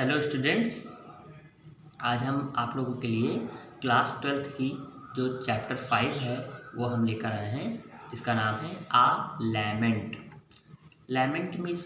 Hello students, आज हम आप लोगों के लिए क्लास 12th की जो चैप्टर 5 है वो हम लेकर आए हैं। इसका नाम है आ लैमेंट। लैमेंट मीन्स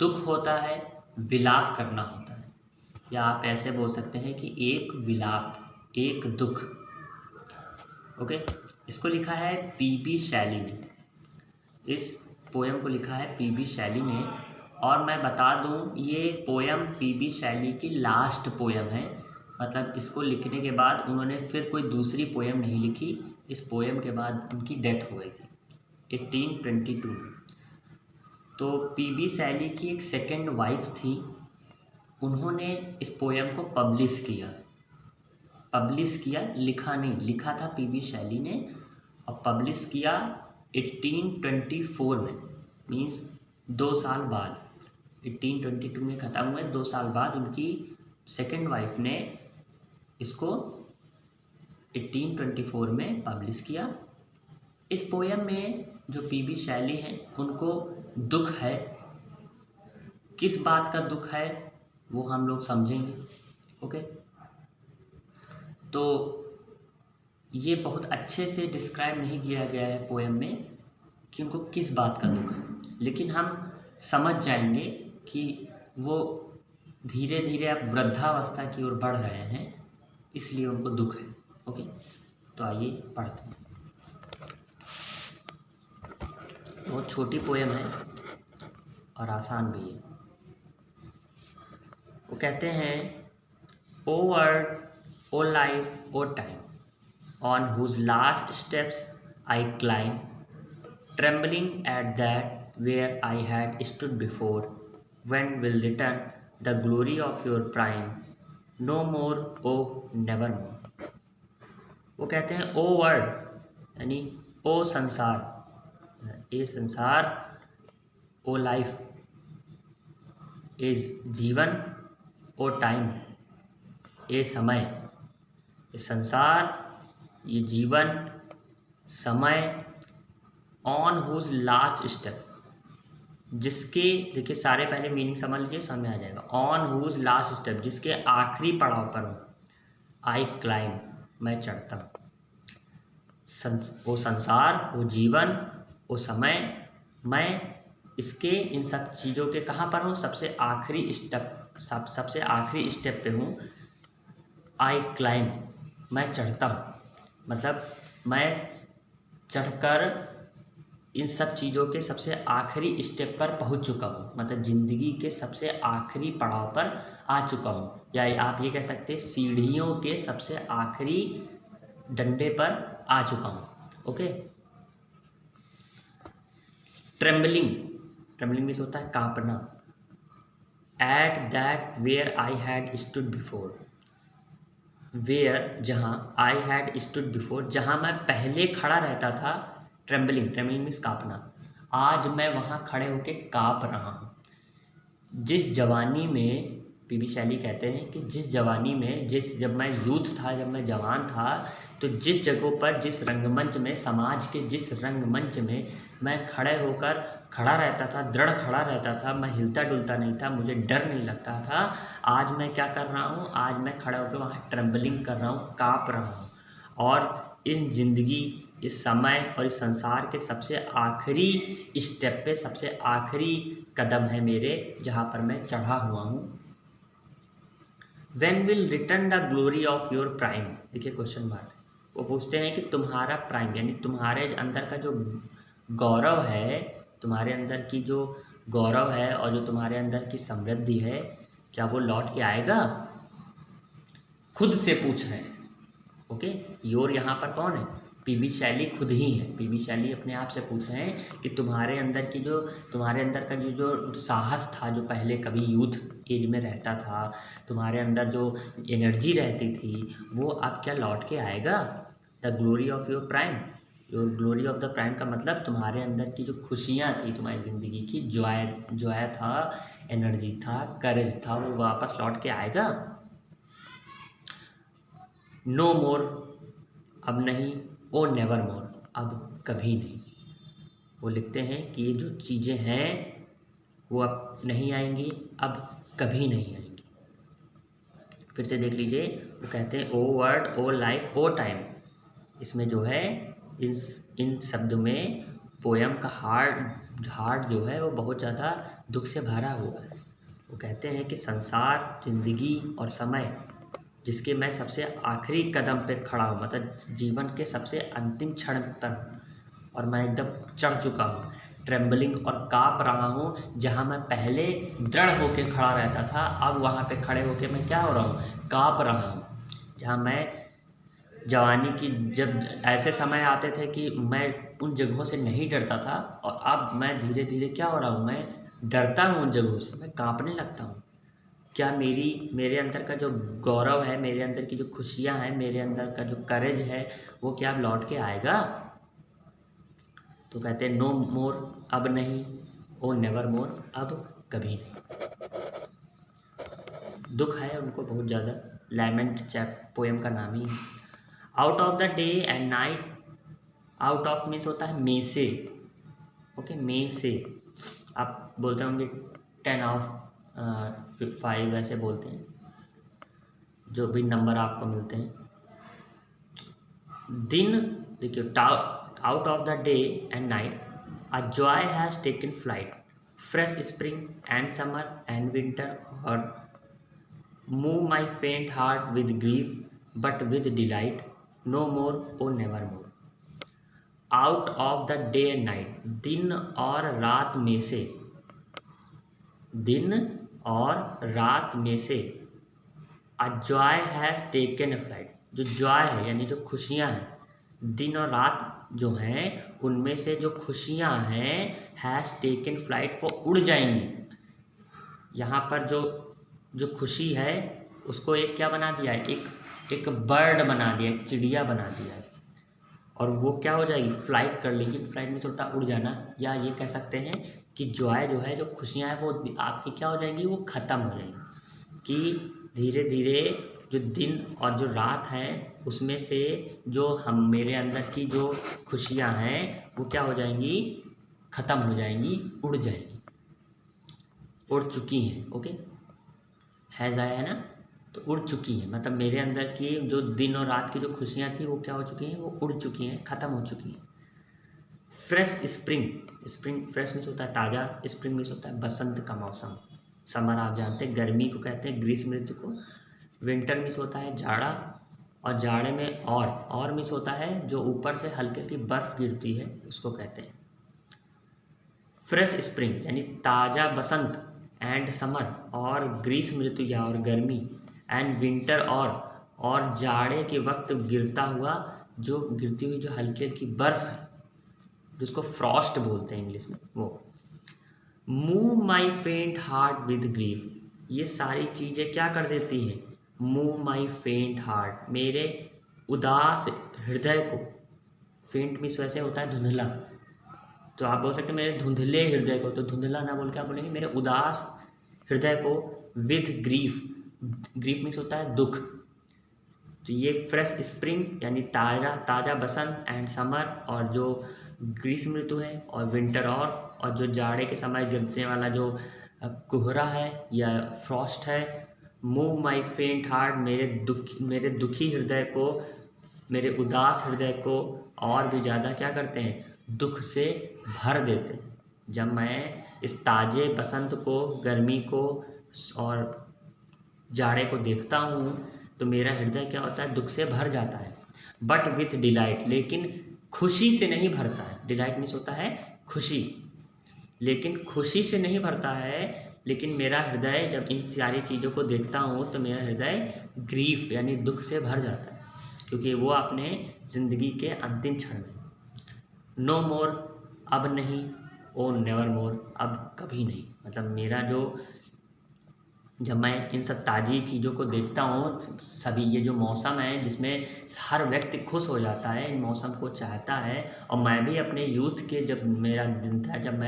दुख होता है, विलाप करना होता है, या आप ऐसे बोल सकते हैं कि एक विलाप, एक दुख। ओके, इसको लिखा है पी.बी. शैली ने। इस पोएम को लिखा है पी.बी. शैली ने। और मैं बता दूं, ये पोएम पी.बी. शैली की लास्ट पोएम है। मतलब इसको लिखने के बाद उन्होंने फिर कोई दूसरी पोएम नहीं लिखी। इस पोएम के बाद उनकी डेथ हो गई थी 1822 में। तो पी.बी. शैली की एक सेकंड वाइफ थी, उन्होंने इस पोएम को पब्लिश किया, लिखा नहीं, लिखा था पी.बी. शैली ने और पब्लिश किया 1824 में। मीन्स 2 साल बाद, 1822 में ख़त्म हुए, 2 साल बाद उनकी सेकंड वाइफ ने इसको 1824 में पब्लिश किया। इस पोएम में जो पी.बी. शैली हैं उनको दुख है। किस बात का दुख है वो हम लोग समझेंगे। ओके, तो ये बहुत अच्छे से डिस्क्राइब नहीं किया गया है पोएम में कि उनको किस बात का दुख है, लेकिन हम समझ जाएंगे कि वो धीरे धीरे अब वृद्धावस्था की ओर बढ़ रहे हैं, इसलिए उनको दुख है। ओके, तो आइए पढ़ते हैं। बहुत छोटी पोएम है और आसान भी है। वो कहते हैं, O world, O life, O time, on whose last steps I climb, trembling at that where I had stood before. When will return the glory of your prime? No more, oh nevermore. वो कहते हैं O world यानी ओ संसार, ए संसार, ओ life is जीवन, ओ time ए समय। ये संसार, ये जीवन, समय, ऑन हुज लास्ट स्टेप, जिसके, देखिए सारे पहले मीनिंग समझ लीजिए, समझ में आ जाएगा। ऑन हुज लास्ट स्टेप, जिसके आखिरी पड़ाव पर हूँ। आई क्लाइम, मैं चढ़ता हूँ। वो संसार, वो जीवन, वो समय, मैं इसके इन सब चीज़ों के कहाँ पर हूँ? सबसे आखिरी स्टेप, सबसे आखिरी स्टेप पे हूँ। आई क्लाइम, मैं चढ़ता हूँ, मतलब मैं चढ़कर इन सब चीज़ों के सबसे आखिरी स्टेप पर पहुंच चुका हूँ, मतलब ज़िंदगी के सबसे आखिरी पड़ाव पर आ चुका हूँ, या आप ये कह सकते हैं सीढ़ियों के सबसे आखिरी डंडे पर आ चुका हूँ। ओके, ट्रेम्बलिंग, ट्रेम्बलिंग मीन्स होता है कांपना। At that where I had stood before, where जहाँ, आई हैड स्टूड बिफोर जहाँ मैं पहले खड़ा रहता था। ट्रेम्बलिंग, ट्रेम्बलिंग मीन्स कांपना। आज मैं वहाँ खड़े होके कांप रहा हूँ। जिस जवानी में, पी.बी. शैली कहते हैं कि जिस जवानी में, जब मैं यूथ था, जब मैं जवान था, तो जिस जगहों पर, जिस रंगमंच में, समाज के जिस रंगमंच में मैं खड़े होकर खड़ा रहता था, दृढ़ खड़ा रहता था, मैं हिलता डुलता नहीं था, मुझे डर नहीं लगता था, आज मैं क्या कर रहा हूँ? आज मैं खड़े होकर वहाँ ट्रेम्बलिंग कर रहा हूँ, काँप रहा हूँ। और इस ज़िंदगी, इस समय और इस संसार के सबसे आखिरी स्टेप पे, सबसे आखिरी कदम है मेरे, जहाँ पर मैं चढ़ा हुआ हूँ। When will return the glory of your prime? देखिए क्वेश्चन मार्क, वो पूछते हैं कि तुम्हारा प्राइम यानी तुम्हारे अंदर का जो गौरव है, तुम्हारे अंदर की जो गौरव है और जो तुम्हारे अंदर की समृद्धि है, क्या वो लौट के आएगा? खुद से पूछ रहे हैं। ओके, योर यहाँ पर कौन है? पी.बी. शैली खुद ही है। पी.बी. शैली अपने आप से पूछ रहे हैं कि तुम्हारे अंदर का जो साहस था, जो पहले कभी यूथ एज में रहता था, तुम्हारे अंदर जो एनर्जी रहती थी, वो अब क्या लौट के आएगा? The glory of your prime, your glory of the prime का मतलब तुम्हारे अंदर की जो खुशियाँ थी, तुम्हारी ज़िंदगी की जॉय था, एनर्जी था, करेज था, वो वापस लौट के आएगा? नो मोर, अब नहीं, ओ नेवर मोर, अब कभी नहीं। वो लिखते हैं कि ये जो चीज़ें हैं वो अब नहीं आएंगी, अब कभी नहीं आएंगी। फिर से देख लीजिए, वो कहते हैं ओ वर्ड ओ लाइफ ओ टाइम। इसमें जो है इन शब्द में पोयम का हार्ट जो है वो बहुत ज़्यादा दुख से भरा हुआ है। वो कहते हैं कि संसार, जिंदगी और समय जिसके मैं सबसे आखिरी कदम पे खड़ा हूँ, मतलब जीवन के सबसे अंतिम क्षण पर हूँ, और मैं एकदम चढ़ चुका हूँ, ट्रेम्बलिंग और काँप रहा हूँ। जहाँ मैं पहले दृढ़ होकर खड़ा रहता था, अब वहाँ पे खड़े होकर मैं क्या हो रहा हूँ, काँप रहा हूँ। जहाँ मैं जवानी की जब ऐसे समय आते थे कि मैं उन जगहों से नहीं डरता था, और अब मैं धीरे धीरे क्या हो रहा हूँ, मैं डरता हूँ उन जगहों से, मैं काँपने लगता हूँ। क्या मेरे अंदर का जो गौरव है, मेरे अंदर की जो खुशियाँ हैं, मेरे अंदर का जो करेज है, वो क्या अब लौट के आएगा? तो कहते हैं नो मोर, अब नहीं, ओ नेवर मोर, अब कभी नहीं। दुख है उनको बहुत ज़्यादा। लैमेंट पोएम का नाम ही है। Out of the day and night, out of means होता है में से, ओके, में से। आप बोलते होंगे 10 ऑफ 5 ऐसे बोलते हैं, जो भी नंबर आपको मिलते हैं। दिन देखिए, out of the day and night a joy has taken flight, fresh spring and summer and winter, hoar move my faint heart with grief but with delight, no more oh never more. Out of the day and night, दिन और रात में से, दिन और रात में से, अ joy has taken a flight, जो जॉय है यानी जो खुशियाँ हैं, दिन और रात जो हैं उनमें से जो खुशियाँ हैं, हैज़ टेकन फ्लाइट, वो उड़ जाएंगी। यहाँ पर जो जो खुशी है उसको एक क्या बना दिया है, एक बर्ड बना दिया, एक चिड़िया बना दिया है, और वो क्या हो जाएगी, फ्लाइट कर लेगी। फ्लाइट में चलता उड़ जाना, या ये कह सकते हैं कि जॉय जो है, जो खुशियाँ हैं, वो आपकी क्या हो जाएंगी, वो ख़त्म हो जाएंगी। कि धीरे धीरे जो दिन और जो रात है उसमें से जो हम मेरे अंदर की जो खुशियाँ हैं वो क्या हो जाएंगी, ख़त्म हो जाएंगी, उड़ जाएंगी, उड़ चुकी हैं। ओके, हैज़ आया है ना, तो उड़ चुकी हैं, मतलब मेरे अंदर की जो दिन और रात की जो खुशियाँ थी वो क्या हो चुकी हैं, वो उड़ चुकी हैं, ख़त्म हो चुकी हैं। Fresh spring, spring fresh means होता है ताज़ा, स्प्रिंग मीन्स होता है बसंत का मौसम। समर आप जानते हैं गर्मी को कहते हैं, ग्रीष्म ऋतु को। विंटर मीन्स होता है जाड़ा, और जाड़े में और मीन्स होता है जो ऊपर से हल्की हल्की बर्फ़ गिरती है, उसको कहते हैं। फ्रेश स्प्रिंग यानी ताज़ा बसंत, एंड समर और ग्रीष्म ऋतु या और गर्मी, एंड विंटर और जाड़े के वक्त गिरती हुई जो हल्की हल्की बर्फ़ है, जिसको फ्रॉस्ट बोलते हैं इंग्लिश में, वो। Move my faint heart with grief, ये सारी चीज़ें क्या कर देती हैं, मूव माई फेंट हार्ट, मेरे उदास हृदय को। फेंट मीन्स वैसे होता है धुंधला, तो आप बोल सकते हैं मेरे धुंधले हृदय को, तो धुंधला ना बोल के आप बोलेंगे मेरे उदास हृदय को, विथ ग्रीफ, ग्रीफ मीन्स होता है दुख। तो ये फ्रेश स्प्रिंग यानी ताज़ा बसंत, एंड समर और जो ग्रीष्म ऋतु है, और विंटर और जो जाड़े के समय गिरने वाला जो कोहरा है या फ्रॉस्ट है। मूव माई फेंट हार्ट, मेरे दुखी हृदय को, मेरे उदास हृदय को और भी ज़्यादा क्या करते हैं, दुख से भर देते हैं। जब मैं इस ताज़े बसंत को, गर्मी को और जाड़े को देखता हूँ तो मेरा हृदय क्या होता है, दुख से भर जाता है। बट विथ डिलाइट, लेकिन खुशी से नहीं भरता है। डिलाइट मीन्स होता है खुशी, लेकिन खुशी से नहीं भरता है। लेकिन मेरा हृदय जब इन सारी चीज़ों को देखता हूँ तो मेरा हृदय ग्रीफ यानी दुख से भर जाता है, क्योंकि वो अपने ज़िंदगी के अंतिम क्षण में। नो मोर, अब नहीं, ओ नेवर मोर, अब कभी नहीं। मतलब मेरा जो, जब मैं इन सब ताज़ी चीज़ों को देखता हूँ, सभी ये जो मौसम है जिसमें हर व्यक्ति खुश हो जाता है, इन मौसम को चाहता है। और मैं भी अपने यूथ के, जब मेरा दिन था, जब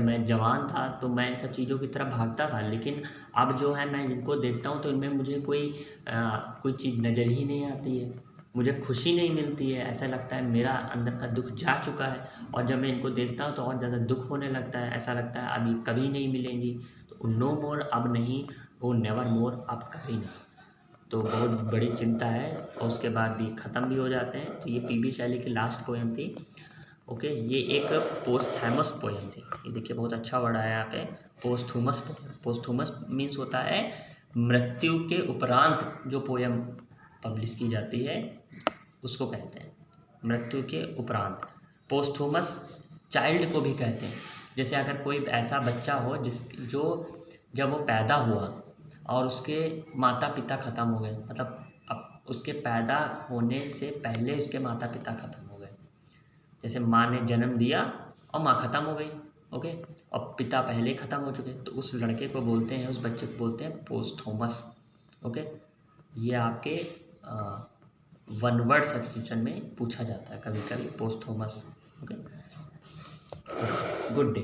मैं जवान था, तो मैं इन सब चीज़ों की तरफ भागता था। लेकिन अब जो है मैं इनको देखता हूँ तो इनमें मुझे कोई चीज़ नज़र ही नहीं आती है, मुझे खुशी नहीं मिलती है। ऐसा लगता है मेरा अंदर का दुख जा चुका है, और जब मैं इनको देखता हूँ तो और ज़्यादा दुख होने लगता है। ऐसा लगता है अभी कभी नहीं मिलेंगी। तो नो मोर, अब नहीं, ओ नेवर मोर, अब कभी नहीं। तो बहुत बड़ी चिंता है, और उसके बाद ये ख़त्म भी हो जाते हैं। तो ये पी.बी. शैली की लास्ट पोएम थी। ओके, ये एक पोस्थैमस पोएम थी। ये देखिए बहुत अच्छा वर्ड आया यहाँ पे, पोस्थुमस पोएम। पोस्थुमस मीन्स होता है मृत्यु के उपरांत जो पोएम पब्लिश की जाती है उसको कहते हैं मृत्यु के उपरांत। पोस्थुमस चाइल्ड को भी कहते हैं। जैसे अगर कोई ऐसा बच्चा हो जो जब वो पैदा हुआ और उसके माता पिता ख़त्म हो गए, मतलब अब उसके पैदा होने से पहले उसके माता पिता ख़त्म हो गए, जैसे माँ ने जन्म दिया और माँ ख़त्म हो गई, ओके, और पिता पहले ही ख़त्म हो चुके, तो उस लड़के को बोलते हैं, उस बच्चे को बोलते हैं पोस्थोमस। ओके, ये आपके वन वर्ड सब्स्टिट्यूशन में पूछा जाता है कभी कभी, पोस्थोमस। Okay, good day.